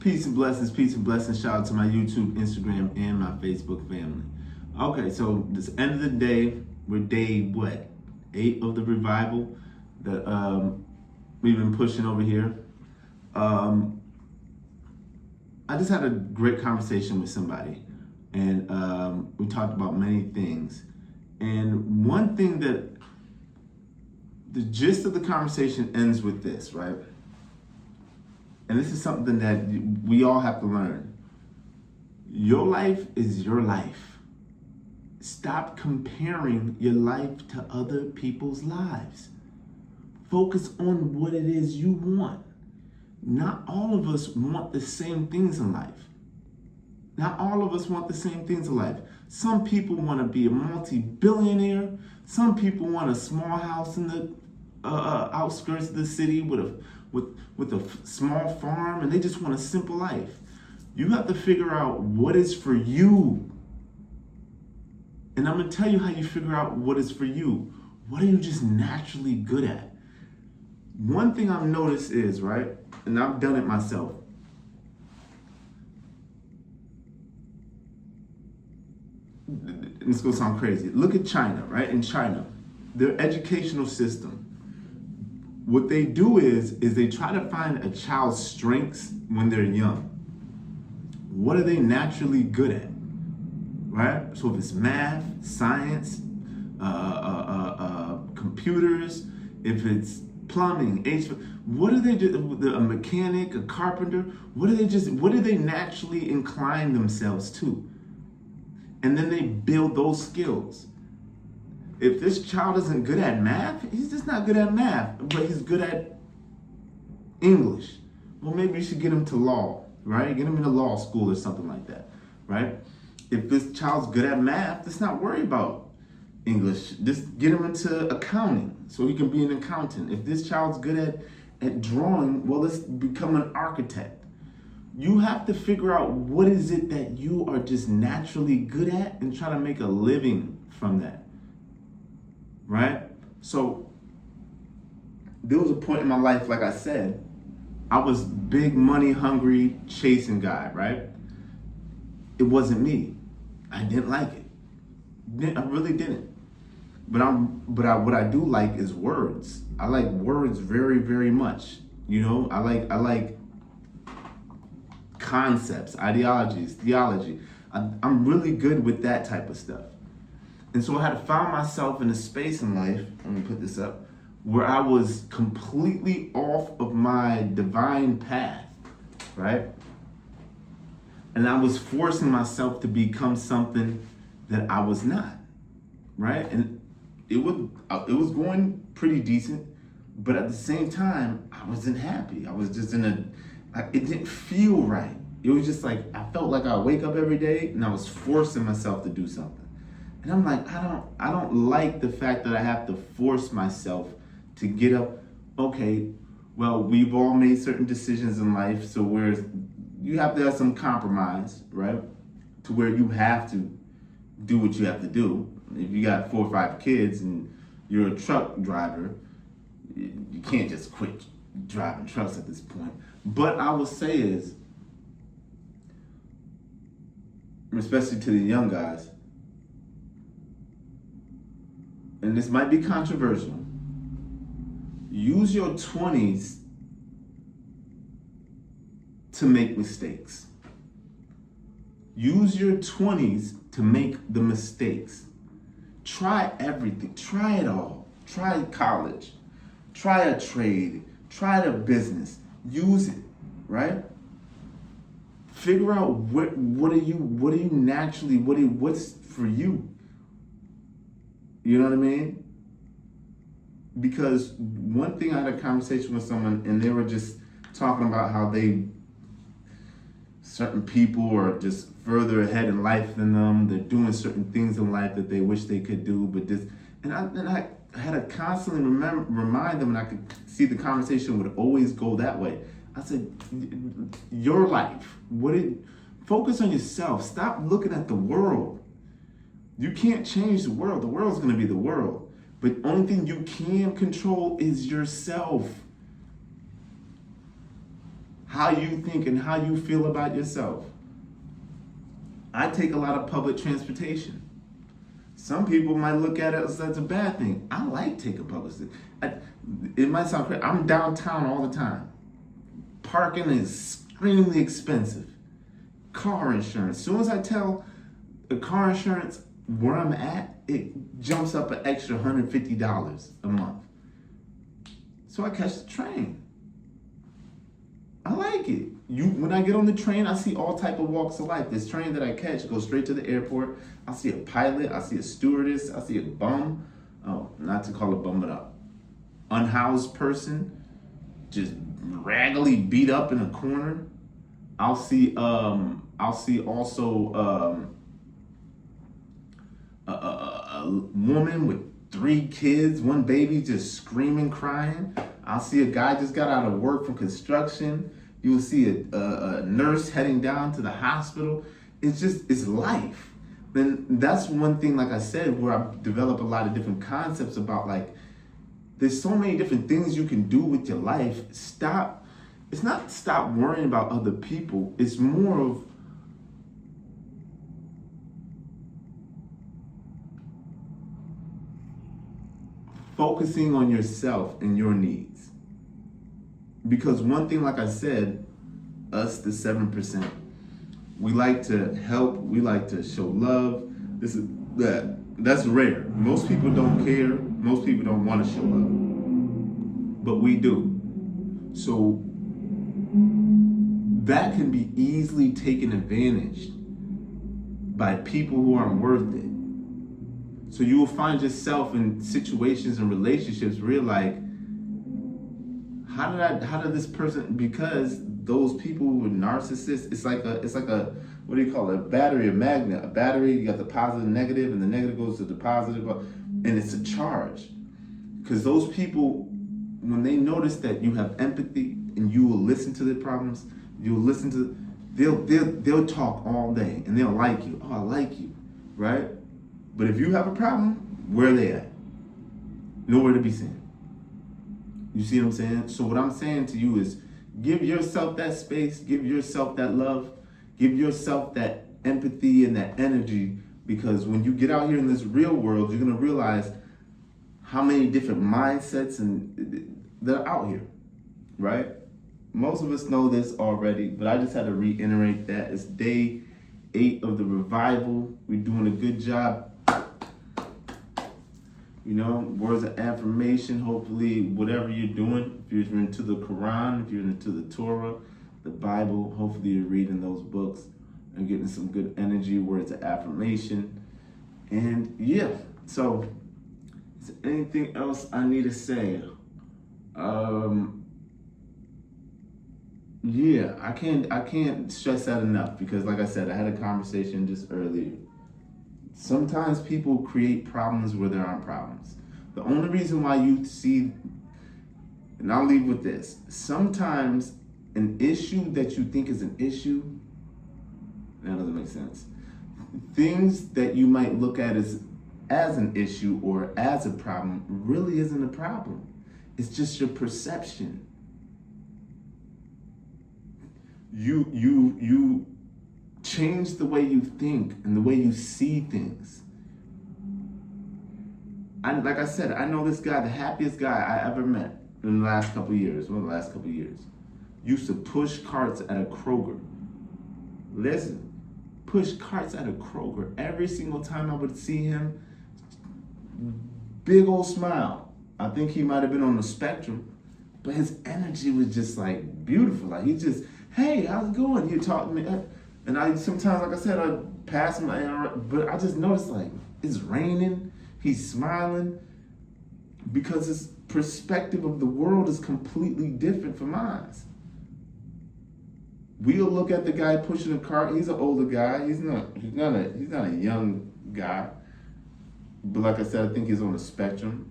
Peace and blessings. Shout out to my YouTube, Instagram, and my Facebook family. Okay, so this end of the day, we're day what? 8 of the revival that we've been pushing over here. I just had a great conversation with somebody, and we talked about many things. And one thing that the gist of the conversation ends with this, right? And this is something that we all have to learn. Your life is your life. Stop comparing your life to other people's lives. Focus on what it is you want. Not all of us want the same things in life. Not all of us want the same things in life. Some people want to be a multi-billionaire. Some people want a small house in the outskirts of the city with a small farm, and they just want a simple life. You have to figure out what is for you. And I'm going to tell you how you figure out what is for you. What are you just naturally good at? One thing I've noticed is, right, and I've done it myself, and it's going to sound crazy. Look at China, right? In China, their educational system, what they do is they try to find a child's strengths when they're young. What are they naturally good at, right? So if it's math, science, computers, if it's plumbing, HVAC, what do they do? A mechanic, a carpenter, what do they naturally incline themselves to? And then they build those skills. If this child isn't good at math, he's just not good at math, but he's good at English. Well, maybe you should get him to law, right? Get him into law school or something like that, right? If this child's good at math, let's not worry about English. Just get him into accounting so he can be an accountant. If this child's good at drawing, well, let's become an architect. You have to figure out what is it that you are just naturally good at and try to make a living from that. Right? So there was a point in my life, like I said, I was big money hungry chasing guy, right? It wasn't me. I didn't like it. I really didn't. But what I do like is words. I like words very, very much. You know, I like concepts, ideologies, theology. I'm really good with that type of stuff. And so I had found myself in a space in life, let me put this up, where I was completely off of my divine path, right? And I was forcing myself to become something that I was not, right? And it was going pretty decent, but at the same time, I wasn't happy. I was just it didn't feel right. It was just like, I felt like I wake up every day and I was forcing myself to do something. And I'm like, I don't like the fact that I have to force myself to get up. Okay, well, we've all made certain decisions in life, so you have to have some compromise, right? To where you have to do what you have to do. If you got 4 or 5 kids and you're a truck driver, you can't just quit driving trucks at this point. But I will say is, especially to the young guys, and this might be controversial, use your 20s to make mistakes. Use your 20s to make the mistakes. Try everything. Try it all. Try college. Try a trade. Try a business. Use it, right? Figure out what's for you. You know what I mean? Because one thing, I had a conversation with someone and they were just talking about how certain people are just further ahead in life than them. They're doing certain things in life that they wish they could do, and I had to constantly remind them, and I could see the conversation would always go that way. I said, your life, focus on yourself. Stop looking at the world. You can't change the world. The world's going to be the world. But the only thing you can control is yourself. how you think and how you feel about yourself. I take a lot of public transportation. Some people might look at it as that's a bad thing. I like taking public. It might sound crazy. I'm downtown all the time. Parking is extremely expensive. Car insurance. As soon as I tell the car insurance where I'm at, it jumps up an extra $150 a month. So I catch the train. I like it. When I get on the train, I see all type of walks of life. This train that I catch goes straight to the airport. I see a pilot, I see a stewardess, I see a bum. Oh, not to call a bum, but a unhoused person, just raggedy beat up in a corner. I'll see also a woman with 3 kids, 1 baby, just screaming, crying. I'll see a guy just got out of work from construction. You'll see a nurse heading down to the hospital. It's life. Then that's one thing, like I said, where I've developed a lot of different concepts about, like, there's so many different things you can do with your life. It's not stop worrying about other people. It's more of focusing on yourself and your needs. Because one thing, like I said, us, the 7%, we like to help, we like to show love. That's rare. Most people don't care. Most people don't want to show love. But we do. So that can be easily taken advantage by people who aren't worth it. So you will find yourself in situations and relationships where you're like, how did this person, because those people who are narcissists, it's like a what do you call it? A battery, a magnet. A battery, you got the positive and negative, and the negative goes to the positive, and it's a charge. Because those people, when they notice that you have empathy and you will listen to their problems, you'll listen to, they'll talk all day and they'll like you. Oh, I like you, right? But if you have a problem, where are they at? Nowhere to be seen. You see what I'm saying? So what I'm saying to you is, give yourself that space, give yourself that love, give yourself that empathy and that energy, because when you get out here in this real world, you're gonna realize how many different mindsets that are out here, right? Most of us know this already, but I just had to reiterate that. It's day 8 of the revival. We're doing a good job. You know, words of affirmation, hopefully, whatever you're doing, if you're into the Quran, if you're into the Torah, the Bible, hopefully you're reading those books and getting some good energy, words of affirmation. And yeah, so is there anything else I need to say? Yeah, I can't stress that enough, because like I said, I had a conversation just earlier. Sometimes people create problems where there aren't problems. The only reason why you see, and I'll leave with this, sometimes an issue that you think is an issue, that doesn't make sense. Things that you might look at as an issue or as a problem really isn't a problem. It's just your perception. You change the way you think and the way you see things. Like I said, I know this guy, the happiest guy I ever met in the last couple of years, used to push carts at a Kroger. Listen, push carts at a Kroger. Every single time I would see him, big old smile. I think he might have been on the spectrum, but his energy was just like beautiful. Like, he just, hey, how's it going? He'd talk to me. And I sometimes, like I said, I'd pass him, but I just noticed, like, it's raining, he's smiling, because his perspective of the world is completely different from mine. We'll look at the guy pushing a cart. He's an older guy. He's not a young guy. But like I said, I think he's on the spectrum.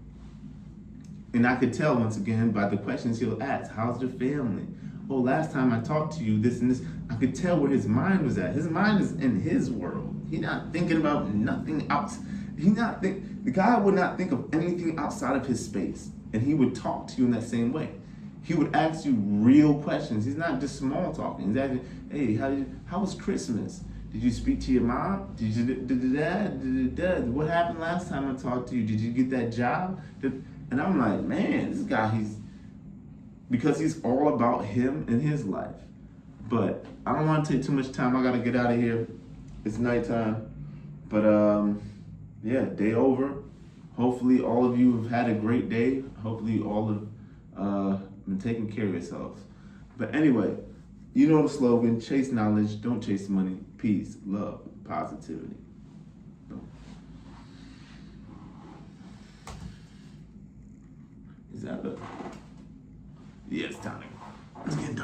And I could tell, once again, by the questions he'll ask. How's your family? Oh, last time I talked to you, this and this. I could tell where his mind was at. His mind is in his world. He's not thinking about nothing else. The guy would not think of anything outside of his space. And he would talk to you in that same way. He would ask you real questions. He's not just small talking. He's asking, hey, how was Christmas? Did you speak to your mom? Did you what happened last time I talked to you? Did you get that job? And I'm like, man, this guy, because he's all about him and his life. But I don't want to take too much time. I gotta get out of here. It's nighttime. But yeah, day over. Hopefully all of you have had a great day. Hopefully all have been taking care of yourselves. But anyway, you know the slogan, chase knowledge, don't chase money. Peace, love, positivity. Is that the... Yes, Tony. Let's get done.